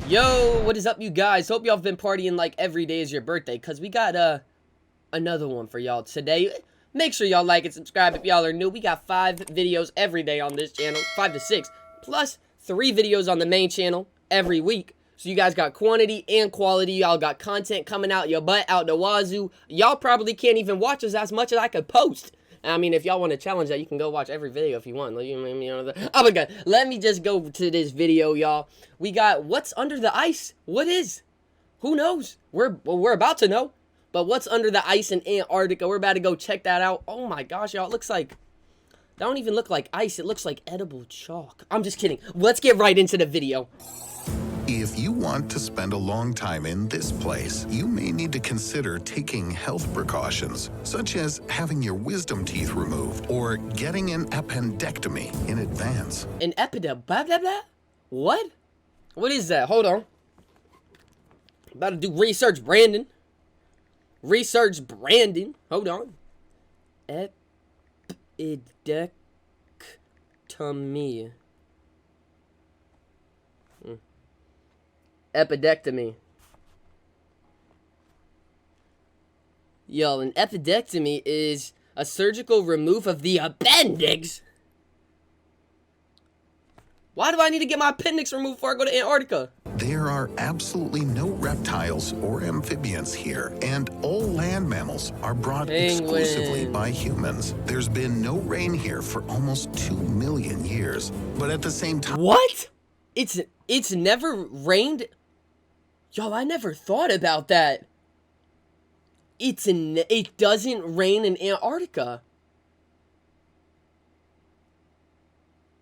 Yo, what is up, you guys? Hope y'all have been partying like every day is your birthday, because we got another one for y'all today. Make sure y'all like and subscribe if y'all are new. We got 5 videos every day on this channel, 5 to 6, plus 3 videos on the main channel every week. So you guys got quantity and quality. Y'all got content coming out your butt, out the wazoo. Y'all probably can't even watch us as much as I could post. I mean, if y'all want to challenge that, you can go watch every video if you want. Oh my god, let me just go to this video, y'all. We got what's under the ice. What is? Who knows? We're about to know. But what's under the ice in Antarctica? We're about to go check that out. Oh my gosh, y'all, it looks like... That don't even look like ice. It looks like edible chalk. I'm just kidding. Let's get right into the video. If you want to spend a long time in this place, you may need to consider taking health precautions, such as having your wisdom teeth removed or getting an appendectomy in advance. An epidemic? Blah, blah, blah? What? What is that? Hold on. About to do research, Brandon. Research, Brandon. Hold on. Appendectomy. Appendectomy. Yo, an appendectomy is a surgical remove of the appendix. Why do I need to get my appendix removed before I go to Antarctica? There are absolutely no reptiles or amphibians here, and all land mammals are brought exclusively by humans. There's been no rain here for almost 2 million years, but at the same time... What? It's never rained? Yo, I never thought about that. It doesn't rain in Antarctica.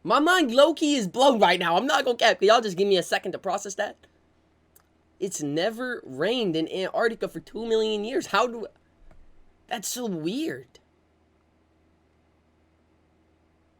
My mind low-key is blown right now. I'm not gonna cap. Can y'all just give me a second to process that? It's never rained in Antarctica for 2 million years. How do... That's so weird.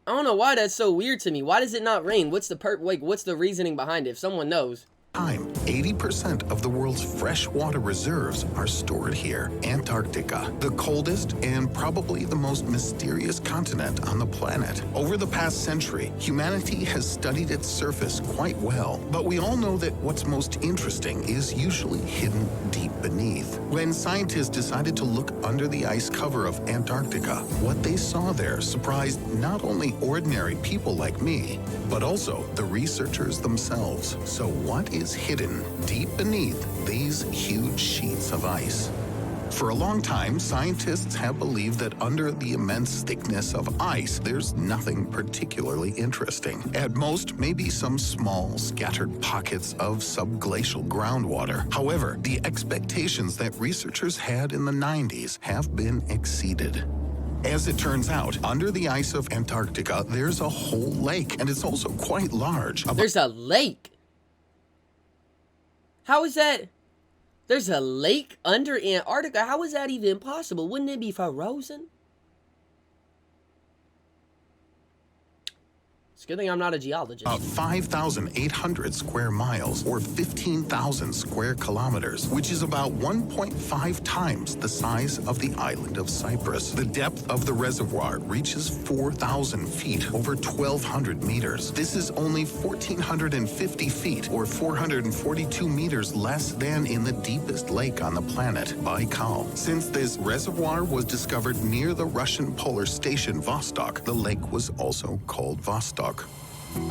I don't know why that's so weird to me. Why does it not rain? What's the what's the reasoning behind it? If someone knows. 80% of the world's freshwater reserves are stored here. Antarctica, the coldest and probably the most mysterious continent on the planet. Over the past century, humanity has studied its surface quite well, but we all know that what's most interesting is usually hidden deep beneath. When scientists decided to look under the ice cover of Antarctica, what they saw there surprised not only ordinary people like me, but also the researchers themselves. So what is hidden deep beneath these huge sheets of ice? For a long time, scientists have believed that under the immense thickness of ice, there's nothing particularly interesting. At most, maybe some small, scattered pockets of subglacial groundwater. However, the expectations that researchers had in the 90s have been exceeded. As it turns out, under the ice of Antarctica, there's a whole lake, and it's also quite large. There's a lake? How is that? There's a lake under Antarctica? How is that even possible? Wouldn't it be frozen? It's a good thing I'm not a geologist. 5,800 square miles, or 15,000 square kilometers, which is about 1.5 times the size of the island of Cyprus. The depth of the reservoir reaches 4,000 feet, over 1,200 meters. This is only 1,450 feet, or 442 meters less than in the deepest lake on the planet, Baikal. Since this reservoir was discovered near the Russian polar station Vostok, the lake was also called Vostok.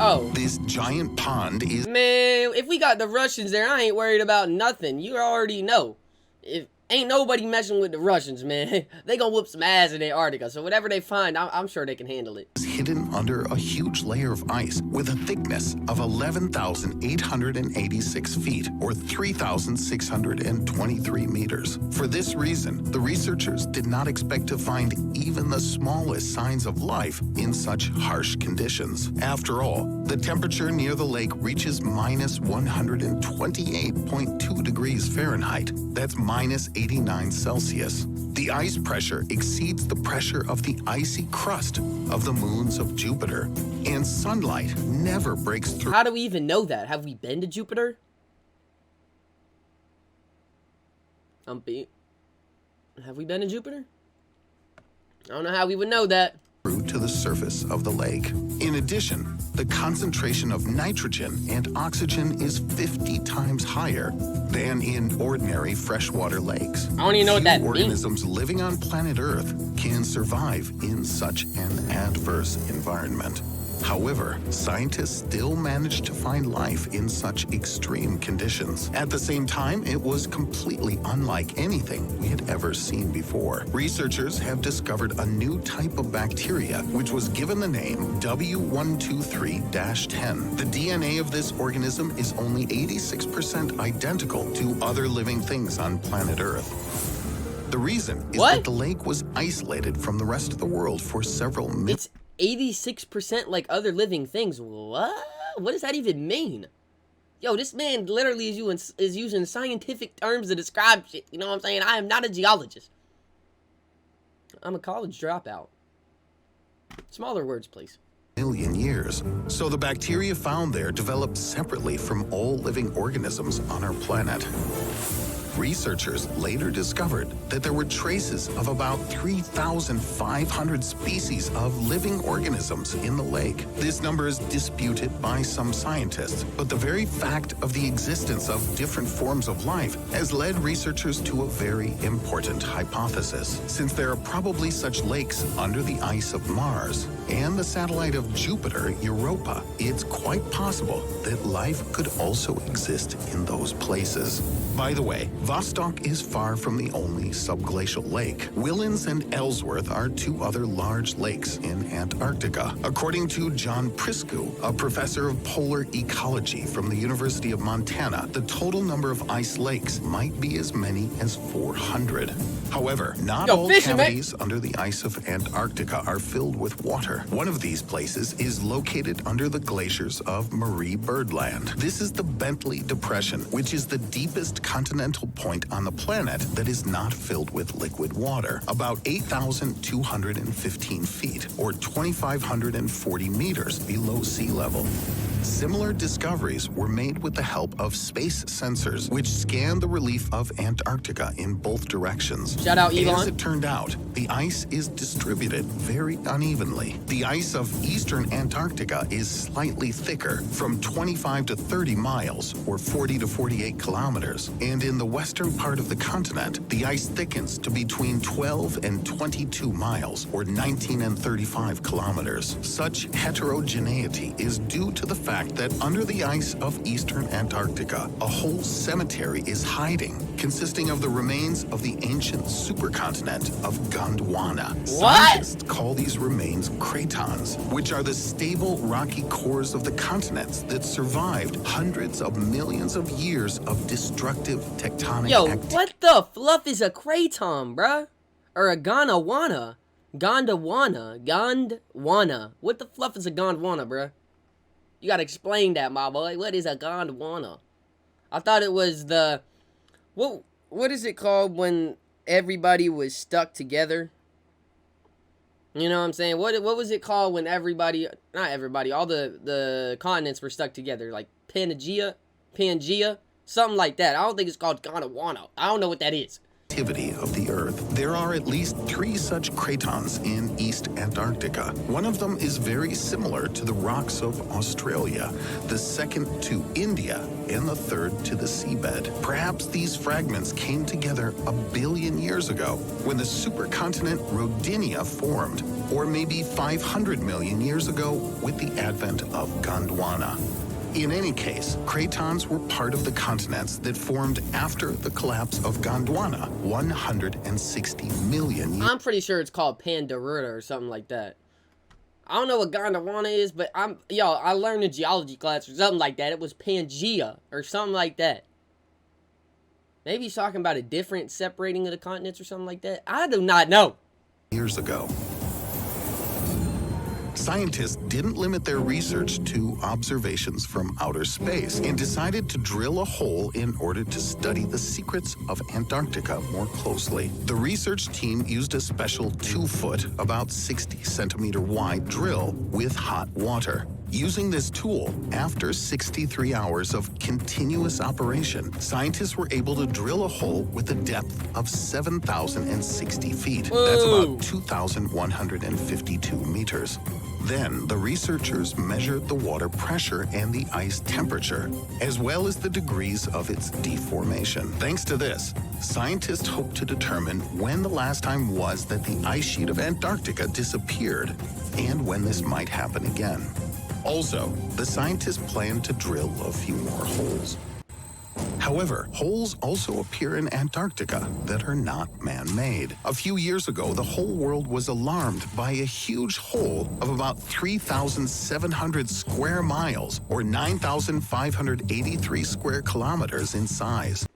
Oh. This giant pond is... Man, if we got the Russians there, I ain't worried about nothing. You already know. If ain't nobody messing with the Russians, man. They gonna whoop some ass in Antarctica. So whatever they find, I'm sure they can handle it. Hidden under a huge layer of ice with a thickness of 11,886 feet, or 3,623 meters. For this reason, the researchers did not expect to find even the smallest signs of life in such harsh conditions. After all, the temperature near the lake reaches minus 128.2 degrees Fahrenheit. That's minus 89 Celsius. The ice pressure exceeds the pressure of the icy crust of the moons of Jupiter, and sunlight never breaks through. How do we even know that? Have we been to Jupiter? Have we been to Jupiter? I don't know how we would know that. Through to the surface of the lake. In addition, the concentration of nitrogen and oxygen is 50 times higher than in ordinary freshwater lakes. I don't even know what that Few means. organisms living on planet Earth can survive in such an adverse environment. However, scientists still managed to find life in such extreme conditions. At the same time, it was completely unlike anything we had ever seen before. Researchers have discovered a new type of bacteria, which was given the name W123-10. The DNA of this organism is only 86% identical to other living things on planet Earth. The reason is that the lake was isolated from the rest of the world for several minutes. It's 86% like other living things. What? What does that even mean? Yo, this man literally is using scientific terms to describe shit. You know what I'm saying? I am not a geologist. I'm a college dropout. Smaller words, please. Million years. So the bacteria found there developed separately from all living organisms on our planet. Researchers later discovered that there were traces of about 3,500 species of living organisms in the lake. This number is disputed by some scientists, but the very fact of the existence of different forms of life has led researchers to a very important hypothesis. Since there are probably such lakes under the ice of Mars and the satellite of Jupiter, Europa, it's quite possible that life could also exist in those places. By the way, Vostok is far from the only subglacial lake. Willans and Ellsworth are two other large lakes in Antarctica. According to John Priscu, a professor of polar ecology from the University of Montana, the total number of ice lakes might be as many as 400. However, not all cavities under the ice of Antarctica are filled with water. One of these places is located under the glaciers of Marie Birdland. This is the Bentley Depression, which is the deepest continental point on the planet that is not filled with liquid water, about 8,215 feet, or 2,540 meters below sea level. Similar discoveries were made with the help of space sensors, which scan the relief of Antarctica in both directions. Shout out, Elon. As it turned out, the ice is distributed very unevenly. The ice of eastern Antarctica is slightly thicker, from 25 to 30 miles, or 40 to 48 kilometers. And in the western part of the continent, the ice thickens to between 12 and 22 miles, or 19 and 35 kilometers. Such heterogeneity is due to the fact that under the ice of eastern Antarctica, a whole cemetery is hiding, consisting of the remains of the ancient supercontinent of Gondwana. Scientists call these remains cratons, which are the stable rocky cores of the continents that survived hundreds of millions of years of destructive tectonic activity. What the fluff is a craton, bruh? Or a Gondwana? Gondwana. What the fluff is a Gondwana, bruh? You gotta explain that, my boy. What is a Gondwana? I thought it was the... What is it called when everybody was stuck together? You know what I'm saying? What was it called when everybody... Not everybody. All the continents were stuck together. Like Pangea? Something like that. I don't think it's called Gondwana. I don't know what that is. Activity of the Earth. There are at least 3 such cratons in East Antarctica. One of them is very similar to the rocks of Australia, the second to India, and the third to the seabed. Perhaps these fragments came together 1 billion years ago when the supercontinent Rodinia formed, or maybe 500 million years ago with the advent of Gondwana. In any case, cratons were part of the continents that formed after the collapse of Gondwana 160 million years. I'm pretty sure it's called Pandora or something like that. I don't know what Gondwana is, but I learned in geology class or something like that. It was Pangea or something like that. Maybe he's talking about a different separating of the continents or something like that. I do not know. Years ago. Scientists didn't limit their research to observations from outer space and decided to drill a hole in order to study the secrets of Antarctica more closely. The research team used a special 2-foot, about 60 centimeter wide drill with hot water. Using this tool, after 63 hours of continuous operation, scientists were able to drill a hole with a depth of 7,060 feet. Whoa. That's about 2,152 meters. Then, the researchers measured the water pressure and the ice temperature, as well as the degrees of its deformation. Thanks to this, scientists hope to determine when the last time was that the ice sheet of Antarctica disappeared, and when this might happen again. Also, the scientists plan to drill a few more holes. However, holes also appear in Antarctica that are not man-made. A few years ago, the whole world was alarmed by a huge hole of about 3,700 square miles, or 9,583 square kilometers in size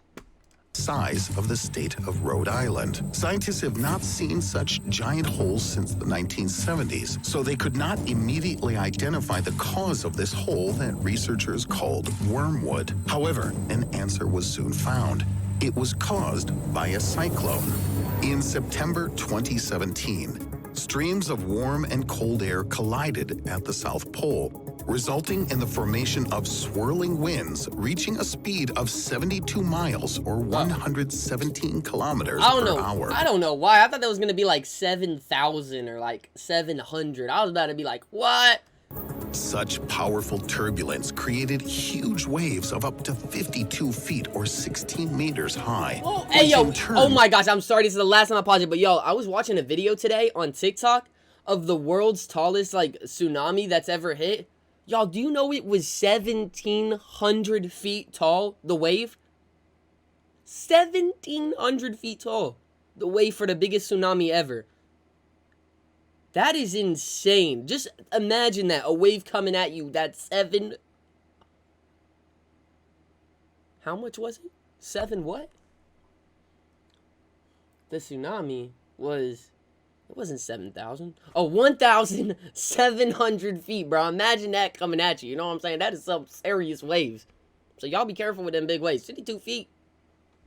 of the state of Rhode Island. Scientists have not seen such giant holes since the 1970s, so they could not immediately identify the cause of this hole that researchers called wormwood. However, an answer was soon found. It was caused by a cyclone. In September 2017, streams of warm and cold air collided at the South Pole, resulting in the formation of swirling winds reaching a speed of 72 miles or 117 kilometers per hour. I don't know why. I thought that was going to be like 7,000 or like 700. I was about to be like, what? Such powerful turbulence created huge waves of up to 52 feet or 16 meters high. Oh, hey, yo. Oh my gosh, I'm sorry. This is the last time I paused it, but yo, I was watching a video today on TikTok of the world's tallest like tsunami that's ever hit. Y'all, do you know it was 1,700 feet tall, the wave? 1,700 feet tall. The wave for the biggest tsunami ever. That is insane. Just imagine that. A wave coming at you. That's How much was it? 7 what? The tsunami was... It wasn't 7,000. Oh, 1,700 feet, bro. Imagine that coming at you. You know what I'm saying? That is some serious waves. So y'all be careful with them big waves. 52 feet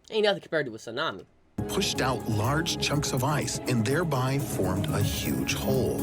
ain't nothing compared to a tsunami. Pushed out large chunks of ice and thereby formed a huge hole.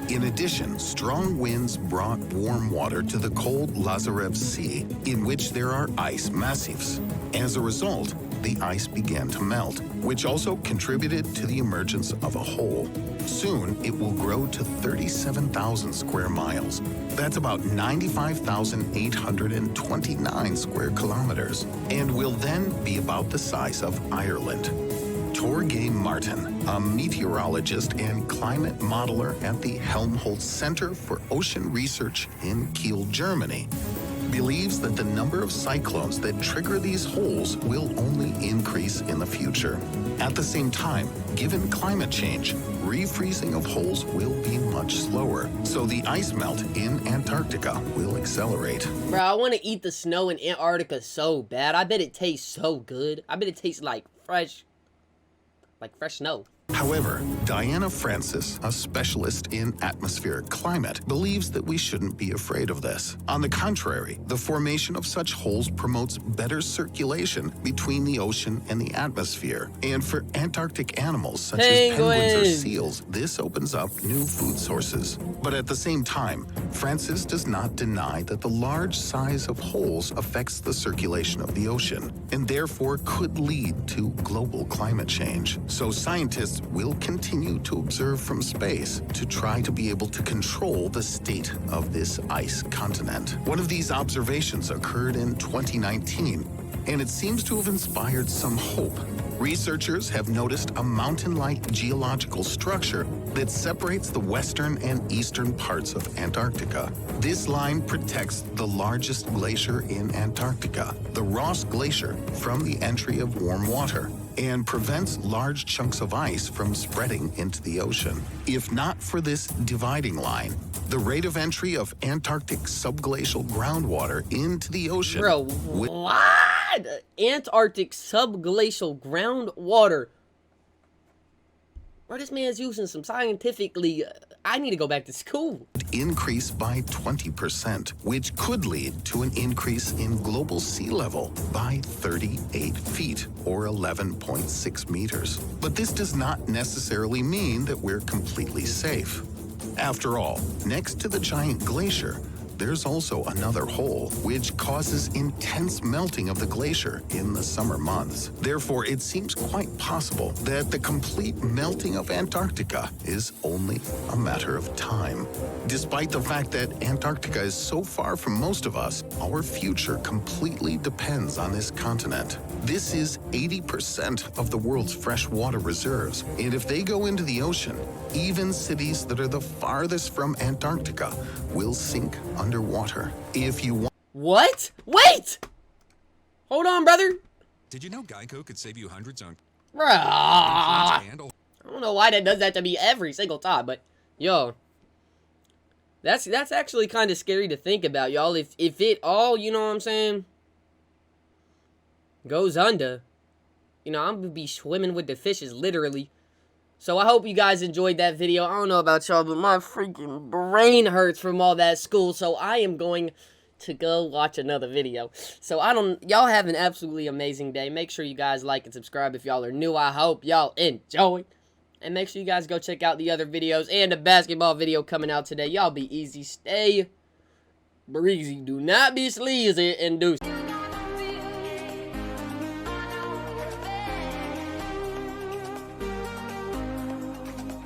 In addition, strong winds brought warm water to the cold Lazarev Sea, in which there are ice massifs. As a result, the ice began to melt, which also contributed to the emergence of a hole. Soon, it will grow to 37,000 square miles. That's about 95,829 square kilometers, and will then be about the size of Ireland. Torgay Martin, a meteorologist and climate modeler at the Helmholtz Center for Ocean Research in Kiel, Germany, believes that the number of cyclones that trigger these holes will only increase in the future. At the same time, given climate change, refreezing of holes will be much slower, so the ice melt in Antarctica will accelerate. Bro, I want to eat the snow in Antarctica so bad. I bet it tastes so good. I bet it tastes like fresh snow. However, Diana Francis, a specialist in atmospheric climate, believes that we shouldn't be afraid of this. On the contrary, the formation of such holes promotes better circulation between the ocean and the atmosphere. And for Antarctic animals such as penguins or seals, this opens up new food sources. But at the same time, Francis does not deny that the large size of holes affects the circulation of the ocean, and therefore could lead to global climate change. So scientists will continue to observe from space to try to be able to control the state of this ice continent. One of these observations occurred in 2019, and it seems to have inspired some hope. Researchers have noticed a mountain-like geological structure that separates the western and eastern parts of Antarctica. This line protects the largest glacier in Antarctica, the Ross Glacier, from the entry of warm water, and prevents large chunks of ice from spreading into the ocean. If not for this dividing line, the rate of entry of Antarctic subglacial groundwater into the ocean... Bro, what? Antarctic subglacial groundwater. Bro, this man's using some scientifically... I need to go back to school. Increase by 20%, which could lead to an increase in global sea level by 38 feet, or 11.6 meters. But this does not necessarily mean that we're completely safe. After all, next to the giant glacier, there's also another hole, which causes intense melting of the glacier in the summer months. Therefore, it seems quite possible that the complete melting of Antarctica is only a matter of time. Despite the fact that Antarctica is so far from most of us, our future completely depends on this continent. This is 80% of the world's freshwater reserves, and if they go into the ocean, even cities that are the farthest from Antarctica will sink underwater. If you want... What? Wait! Hold on, brother. Did you know Geico could save you hundreds on Bruh. insurance I don't know why that does that to me every single time, but yo, that's actually kind of scary to think about, y'all. If it all, you know what I'm saying, goes under, you know, I'm gonna be swimming with the fishes, literally. So I hope you guys enjoyed that video. I don't know about y'all, but my freaking brain hurts from all that school, so I am going to go watch another video. So y'all have an absolutely amazing day. Make sure you guys like and subscribe if y'all are new. I hope y'all enjoy. And make sure you guys go check out the other videos and the basketball video coming out today. Y'all be easy, stay breezy, do not be sleazy, and deuce.